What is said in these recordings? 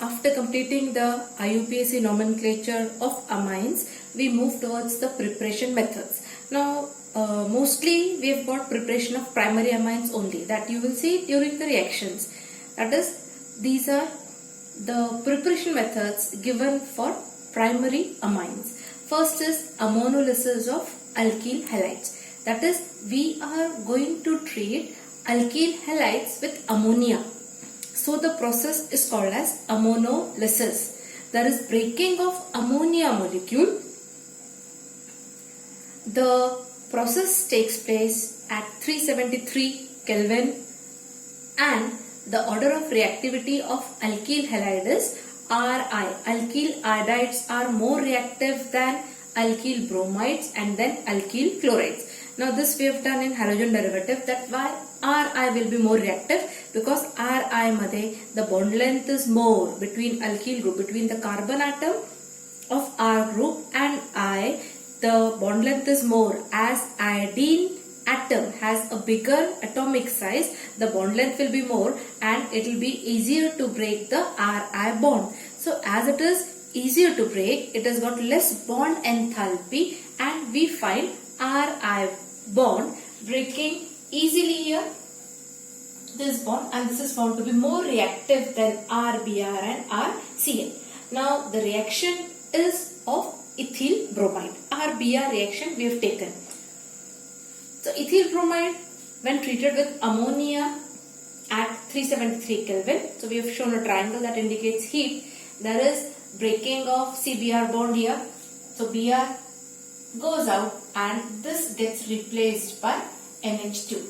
after completing the IUPAC nomenclature of amines, we move towards the preparation methods. Now, mostly we have got preparation of primary amines only, that you will see during the reactions. That is, these are the preparation methods given for primary amines. First is ammonolysis of alkyl halides. That is, we are going to treat alkyl halides with ammonia. So the process is called as ammonolysis. There is breaking of ammonia molecule. The process takes place at 373 Kelvin and the order of reactivity of alkyl halide is Ri. Alkyl iodides are more reactive than alkyl bromides and then alkyl chlorides. Now this we have done in halogen derivative, that why Ri will be more reactive, because Ri made the bond length is more between alkyl group, between the carbon atom of R group and I, the bond length is more. As iodine atom has a bigger atomic size, the bond length will be more and it will be easier to break the Ri bond. So as it is easier to break, it has got less bond enthalpy and we find Ri bond breaking easily here, this bond, and this is found to be more reactive than RBr and RCl. Now the reaction is of ethyl bromide. RBr reaction we have taken. So ethyl bromide, when treated with ammonia at 373 Kelvin, so we have shown a triangle that indicates heat. There is breaking of CBr bond here. So Br goes out and this gets replaced by NH2.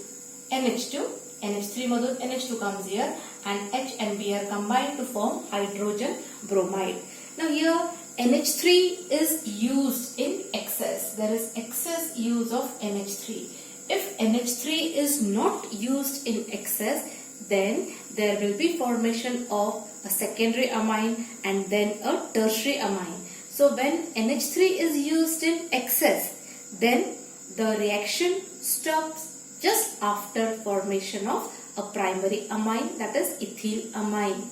NH3 madhun NH2 comes here and H and Br combine to form hydrogen bromide. Now here NH3 is used in excess. There is excess use of NH3. If NH3 is not used in excess, then there will be formation of a secondary amine and then a tertiary amine. So when NH3 is used in excess, then the reaction stops just after formation of a primary amine, that is ethyl amine.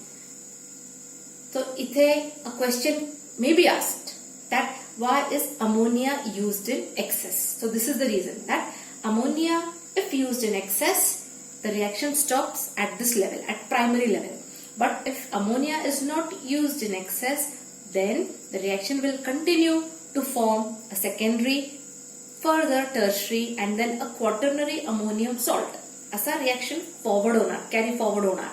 So a question may be asked that why is ammonia used in excess? So this is the reason, that ammonia, if used in excess, the reaction stops at this level, at primary level. But if ammonia is not used in excess, then the reaction will continue to form a secondary, further tertiary and then a quaternary ammonium salt. As a reaction forward होना, carry forward होना,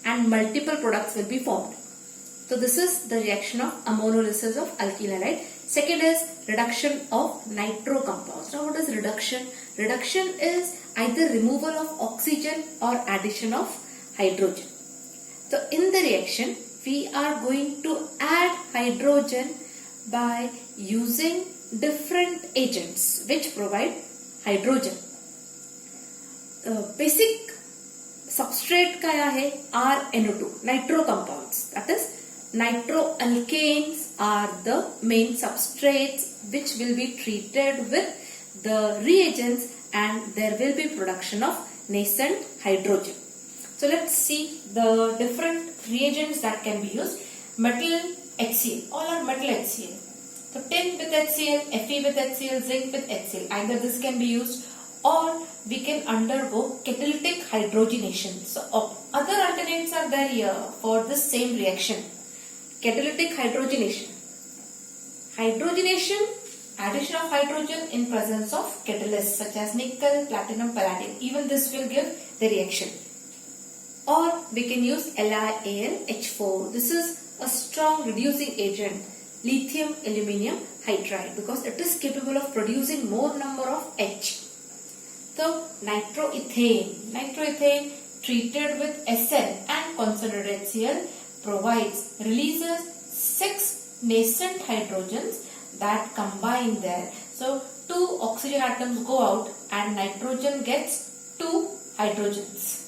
and multiple products will be formed. So this is the reaction of ammonolysis of alkyl halide. Second is reduction of nitro compounds. Now what is reduction? Reduction is either removal of oxygen or addition of hydrogen. So in the reaction, we are going to add hydrogen by using different agents which provide hydrogen. Basic substrate kya hai? RNO2, nitro compounds. That is, nitroalkanes are the main substrates which will be treated with the reagents and there will be production of nascent hydrogen. So let's see the different reagents that can be used. Metal HCl, all are metal HCl. So tin with HCl, Fe with HCl, zinc with HCl. Either this can be used or we can undergo catalytic hydrogenation. So other alternates are there here for this same reaction. Catalytic hydrogenation. Hydrogenation, addition of hydrogen in presence of catalysts such as nickel, platinum, palladium. Even this will give the reaction. Or we can use LiAlH4. This is a strong reducing agent, lithium aluminium hydride, because it is capable of producing more number of H. So nitroethane. Nitroethane treated with Sn and concentrated HCl releases 6 nascent hydrogens that combine there. So 2 oxygen atoms go out and nitrogen gets 2 hydrogens.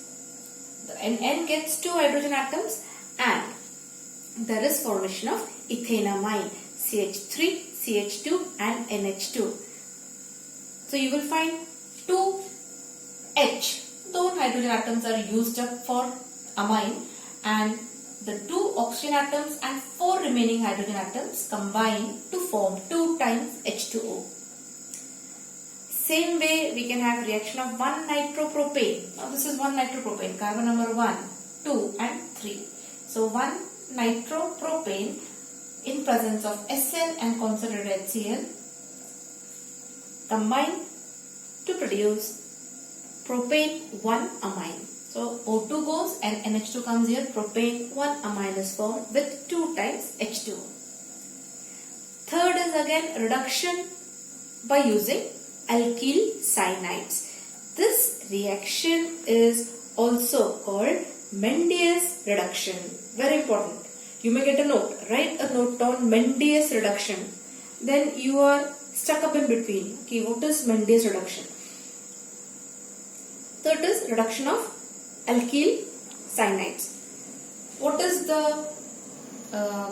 The N gets 2 hydrogen atoms and there is formation of ethanamine, CH3, CH2 and NH2. So you will find 2 H. Those hydrogen atoms are used up for amine and the 2 oxygen atoms and 4 remaining hydrogen atoms combine to form 2 times H2O. Same way we can have reaction of 1 nitropropane. Now this is 1 nitropropane, carbon number 1, 2 and 3. So 1 nitropropane in presence of Sn and concentrated HCl combine to produce propane 1 amine. So O2 goes and NH2 comes here, propane 1 amine is formed with 2 times H2O. Third is again reduction by using alkyl cyanides. This reaction is also called Mende's reduction. Very important. You may get a note. Write a note on Mende's reduction. Then you are stuck up in between. Okay, what is Mende's reduction? Third is reduction of alkyl cyanides. What is the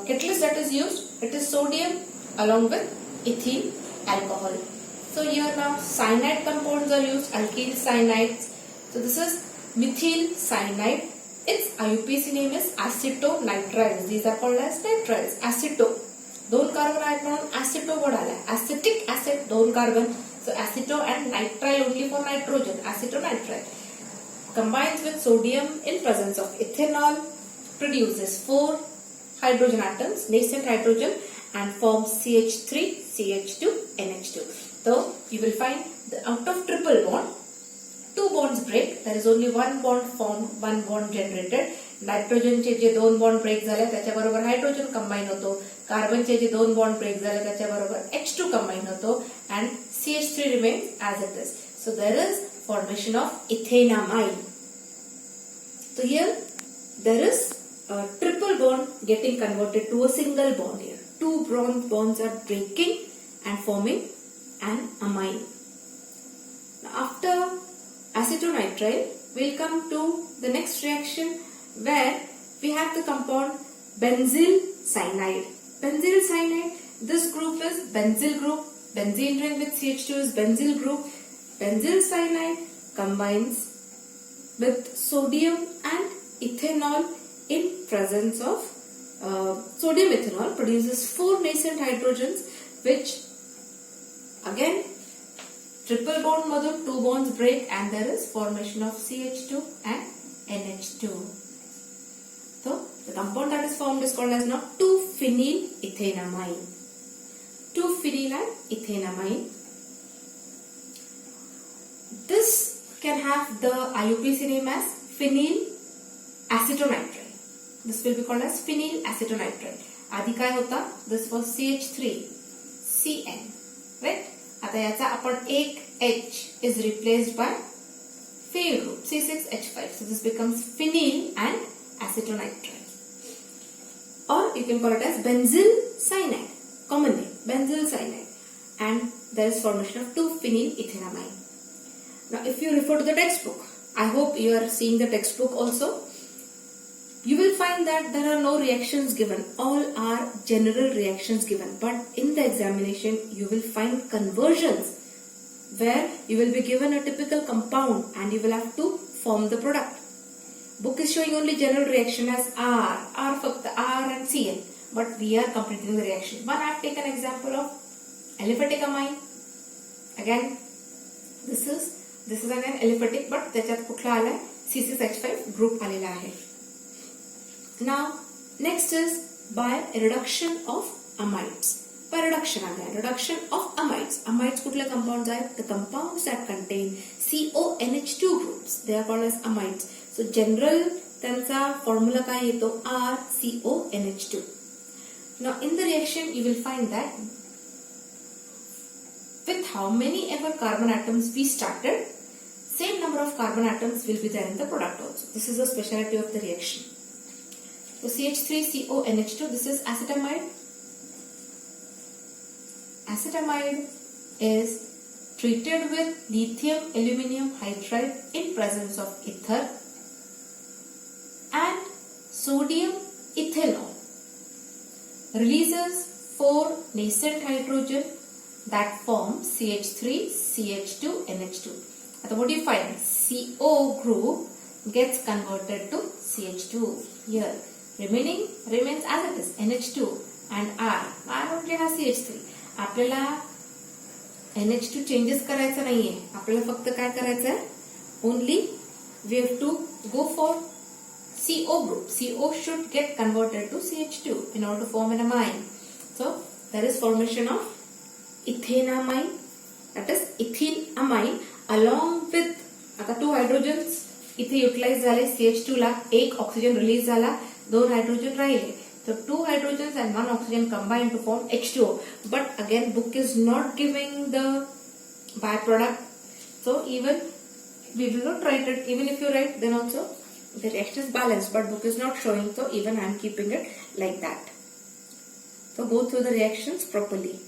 catalyst that is used? It is sodium along with ethyl alcohol. So here now cyanide compounds are used, alkyl cyanides. So this is methyl cyanide. Its IUPAC name is acetonitrile. These are called as nitriles. Aceto. 2 carbon आहेत म्हणून aceto word आला. Acetic acid 2 carbon. So aceto and nitrile only for nitrogen. Acetonitrile. Combines with sodium in presence of ethanol. Produces 4 hydrogen atoms, nascent hydrogen, and forms CH3, CH2, NH2. So you will find that out of triple bond, 2 bonds break. There is only 1 bond formed, 1 bond generated. Nitrogen चे जे 2 bond break झाले त्याच्याबरोबर hydrogen combine होतो. Carbon चे जे 2 bond break झाले त्याच्याबरोबर H2 combine होतो and CH3 remains as it is. So there is formation of ethanamine. So here there is a triple bond getting converted to a single bond here. 2 bonds are breaking and forming an amine. Now after acetonitrile, we'll come to the next reaction where we have the compound benzyl cyanide. Benzyl cyanide, this group is benzyl group. Benzene ring with CH2 is benzyl group. Benzyl cyanide combines with sodium and ethanol in presence of sodium ethanol produces 4 nascent hydrogens, which again triple bond madhun 2 bonds break and there is formation of CH2 and NH2. So the compound that is formed is called as now 2-phenyl ethanamine. 2-phenyl and ethanamine. This can have the IUPAC name as phenyl acetonitrile. This will be called as phenyl acetonitrile. आधी काय होता? This was CH3, CN, right? आता याचा आपण एक H is replaced by phenyl group C6H5. So this becomes phenyl and acetonitrile. Or you can call it as benzyl cyanide. Common name, benzyl cyanide. And there is formation of 2-phenyl ethanamine. Now if you refer to the textbook, I hope you are seeing the textbook also. You will find that there are no reactions given. All are general reactions given. But in the examination, you will find conversions where you will be given a typical compound and you will have to form the product. Book is showing only general reaction as R for the R and Cl. But we are completing the reaction. One I have taken example of aliphatic amine. Again, this is again aliphatic, but त्याच्यात कुठला आलाय C6H5 group आलेला आहे. Now, next is by reduction of amides. By reduction again, reduction of amides. Amides कुठले compounds आहेत? The compounds that contain CONH2 groups. They are called as amides. So, general त्यांचा formula काय येतो? RCONH2. Now, in the reaction, you will find that with how many ever carbon atoms we started, same number of carbon atoms will be there in the product also. This is a speciality of the reaction. So CH3CONH2, this is acetamide. Acetamide is treated with lithium aluminium hydride in presence of ether and sodium ethanol. Releases 4 nascent hydrogen that form CH3, CH2, NH2. So what do you find? CO group gets converted to CH2 here. remaining remains as it is NH2 and R म्हणजे हा CH3. आपल्याला NH2 changes करायचा नाहीये, आपल्याला फक्त काय करायचं आहे, only we have to go for CO group. CO should get converted to CH2 in order to form an amine. So there is formation of ethanamine, that is ethene amine along with आता 2 hydrogens इथे utilise झाले, CH2 ला 1 oxygen release झाला, 2 hydrogen राहिले. So 2 hydrogens and 1 oxygen combine to form H2O. But again, book is not giving the byproduct. So even we will not write it. Even if you write, then also the reaction is balanced, but book is not showing. So even I am keeping it like that. So go through the reactions properly.